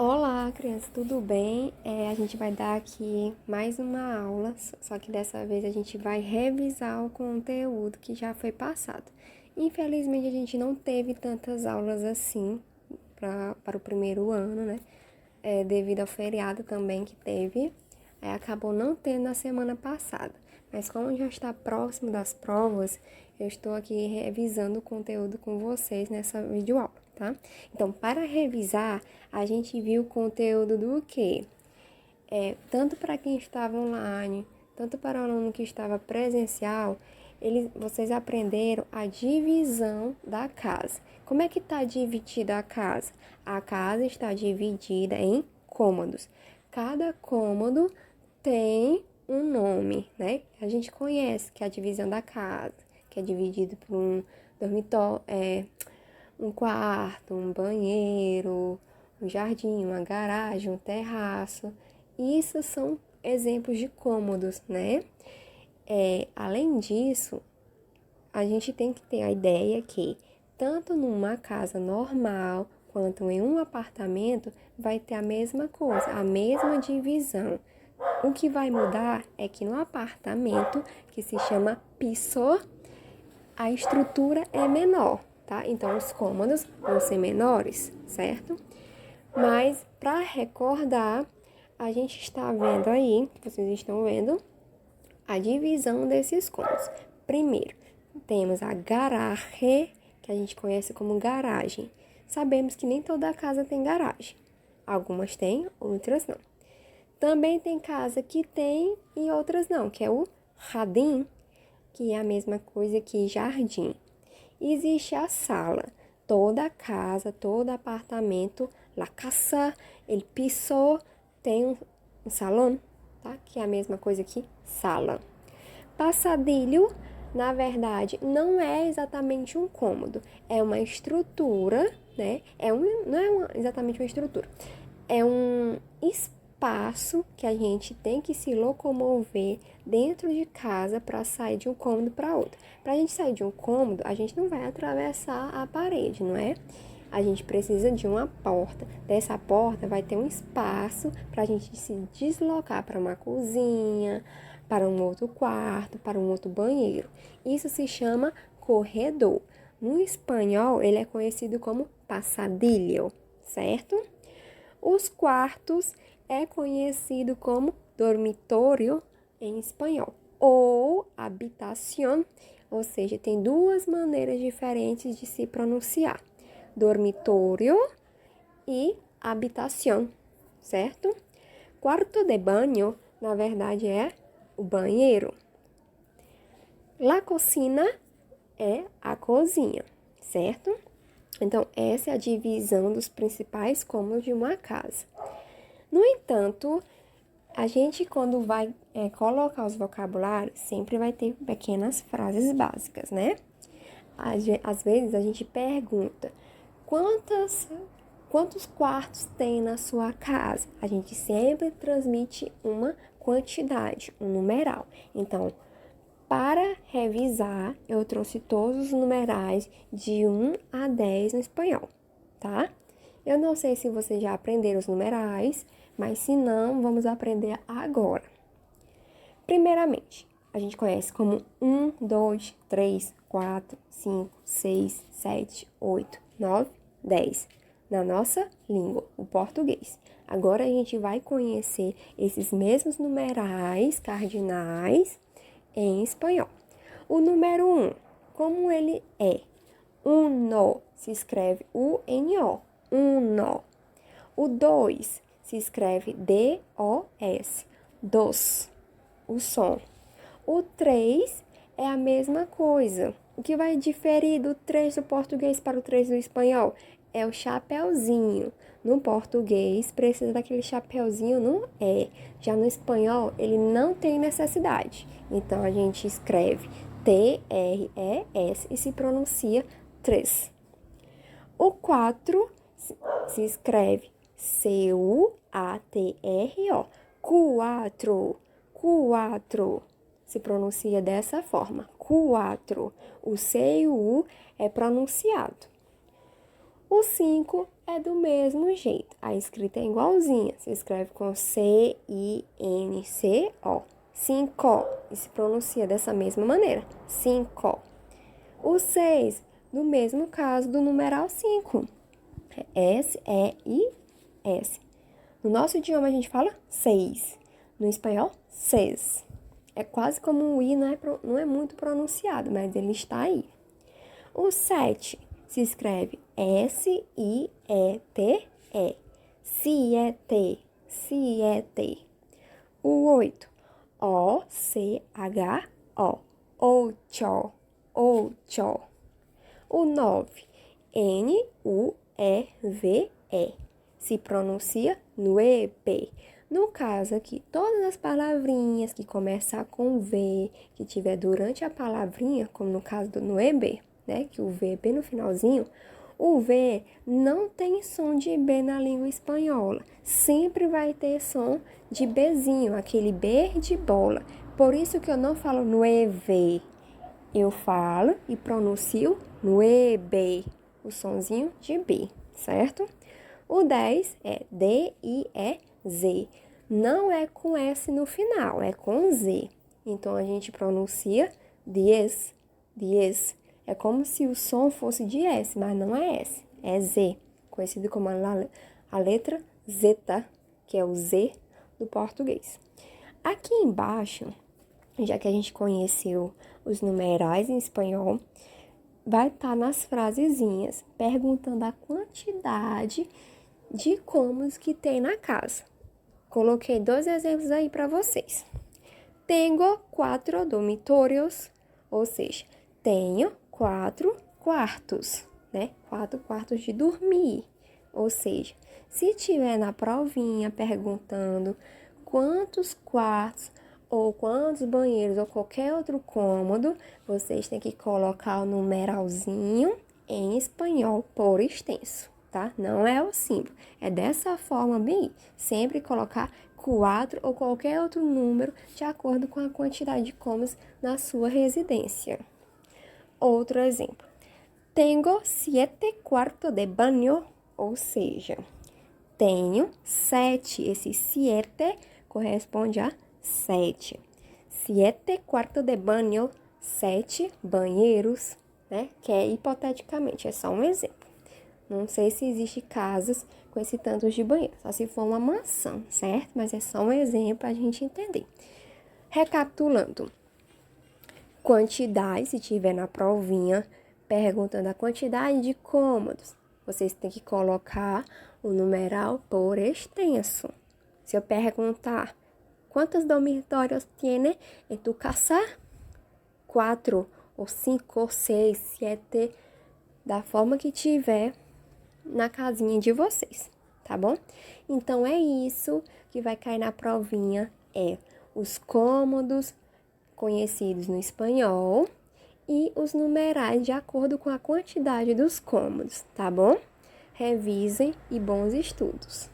Olá, criança, tudo bem? A gente vai dar aqui mais uma aula, só que dessa vez a gente vai revisar o conteúdo que já foi passado. Infelizmente, a gente não teve tantas aulas assim para o primeiro ano, né? Devido ao feriado também que teve, acabou não tendo na semana passada. Mas como já está próximo das provas, eu estou aqui revisando o conteúdo com vocês nessa videoaula, tá? Então, para revisar, a gente viu o conteúdo do quê? Tanto para quem estava online, tanto para o aluno que estava presencial, vocês aprenderam a divisão da casa. Como é que está dividida a casa? A casa está dividida em cômodos. Cada cômodo tem um nome, né? A gente conhece que é a divisão da casa, que é dividido por um dormitório, um quarto, um banheiro, um jardim, uma garagem, um terraço. Isso são exemplos de cômodos, né? Além disso, a gente tem que ter a ideia que tanto numa casa normal quanto em um apartamento vai ter a mesma coisa, a mesma divisão. O que vai mudar é que no apartamento, que se chama piso, a estrutura é menor, tá? Então os cômodos vão ser menores, certo? Mas para recordar, a gente está vendo aí, vocês estão vendo, a divisão desses cômodos. Primeiro, temos a garagem, que a gente conhece como garagem. Sabemos que nem toda casa tem garagem. Algumas têm, outras não. Também tem casa que tem e outras não, que é o jardim, que é a mesma coisa que jardim. Existe a sala. Toda casa, todo apartamento, la casa, el piso, tem um salão, tá? Que é a mesma coisa que sala. Passadilho, na verdade, não é exatamente um cômodo, é uma estrutura, né? Não é exatamente uma estrutura, é um espaço que a gente tem que se locomover dentro de casa para sair de um cômodo para outro. Para a gente sair de um cômodo, a gente não vai atravessar a parede, não é? A gente precisa de uma porta. Dessa porta vai ter um espaço para a gente se deslocar para uma cozinha, para um outro quarto, para um outro banheiro. Isso se chama corredor. No espanhol, ele é conhecido como passadillo, certo? Os quartos é conhecido como dormitório em espanhol ou habitación, ou seja, tem duas maneiras diferentes de se pronunciar: dormitório e habitación, certo? Quarto de banho, na verdade, é o banheiro. La cocina é a cozinha, certo? Então, essa é a divisão dos principais cômodos de uma casa. No entanto, a gente, quando vai colocar os vocabulários, sempre vai ter pequenas frases básicas, né? Às vezes, a gente pergunta, quantos quartos tem na sua casa? A gente sempre transmite uma quantidade, um numeral. Então, para revisar, eu trouxe todos os numerais de 1 a 10 no espanhol, tá? Eu não sei se vocês já aprenderam os numerais, mas se não, vamos aprender agora. Primeiramente, a gente conhece como 1, 2, 3, 4, 5, 6, 7, 8, 9, 10 na nossa língua, o português. Agora a gente vai conhecer esses mesmos numerais cardinais em espanhol. O número 1, como ele é? Uno, se escreve U-N-O, uno. O 2 se escreve D-O-S, dos, o som. O 3 é a mesma coisa. O que vai diferir do 3 do português para o 3 do espanhol é o chapeuzinho. No português, precisa daquele chapeuzinho no E. Já no espanhol, ele não tem necessidade. Então, a gente escreve T-R-E-S e se pronuncia 3. O 4 se escreve C-U-A-T-R-O. Quatro. Quatro. Se pronuncia dessa forma. Quatro. O C e o U é pronunciado. O 5 é do mesmo jeito. A escrita é igualzinha. Se escreve com C-I-N-C-O. 5. E se pronuncia dessa mesma maneira. 5. O 6, no mesmo caso do numeral 5. É S-E-I-S. No nosso idioma a gente fala 6. No espanhol, 6. É quase como o I, não é muito pronunciado, mas ele está aí. O 7 se escreve S-I-E-T-E. Siete. Siete. O 8, O-C-H-O. Ocho. Ocho. O 9, N-U-E-V-E. Se pronuncia nueve. No caso aqui, todas as palavrinhas que começar com V, que tiver durante a palavrinha, como no caso do nueve, né, que o V é bem no finalzinho, o V não tem som de B na língua espanhola. Sempre vai ter som de Bzinho, aquele B de bola. Por isso que eu não falo nueve. Eu falo e pronuncio nueve, o sonzinho de B, certo? O 10 é D-I-E-Z. Não é com S no final, é com Z. Então, a gente pronuncia diez, diez. É como se o som fosse de S, mas não é S, é Z. Conhecido como a letra Zeta, que é o Z do português. Aqui embaixo, já que a gente conheceu os numerais em espanhol, vai estar nas frasezinhas, perguntando a quantidade de cômodos que tem na casa. Coloquei 2 exemplos aí para vocês. Tenho 4 dormitórios, ou seja, tenho 4 quartos, né? 4 quartos de dormir. Ou seja, se tiver na provinha perguntando quantos quartos ou quantos banheiros ou qualquer outro cômodo, vocês têm que colocar o numeralzinho em espanhol por extenso, tá? Não é o símbolo. É dessa forma bem, sempre colocar 4 ou qualquer outro número de acordo com a quantidade de cômodos na sua residência. Outro exemplo. Tenho 7 quartos de banho, ou seja, tenho 7. Esse 7 corresponde a 7. 7 quartos de banho, 7 banheiros, né? Que é hipoteticamente, é só um exemplo. Não sei se existe casas com esse tanto de banheiro, só se for uma mansão, certo? Mas é só um exemplo para a gente entender. Recapitulando. Quantidade, se tiver na provinha, perguntando a quantidade de cômodos, vocês têm que colocar o numeral por extenso. Se eu perguntar quantos dormitórios tem em tu casa, 4 ou 5 ou 6, 7, da forma que tiver na casinha de vocês, tá bom? Então, é isso que vai cair na provinha, os cômodos conhecidos no espanhol e os numerais de acordo com a quantidade dos cômodos, tá bom? Revisem e bons estudos!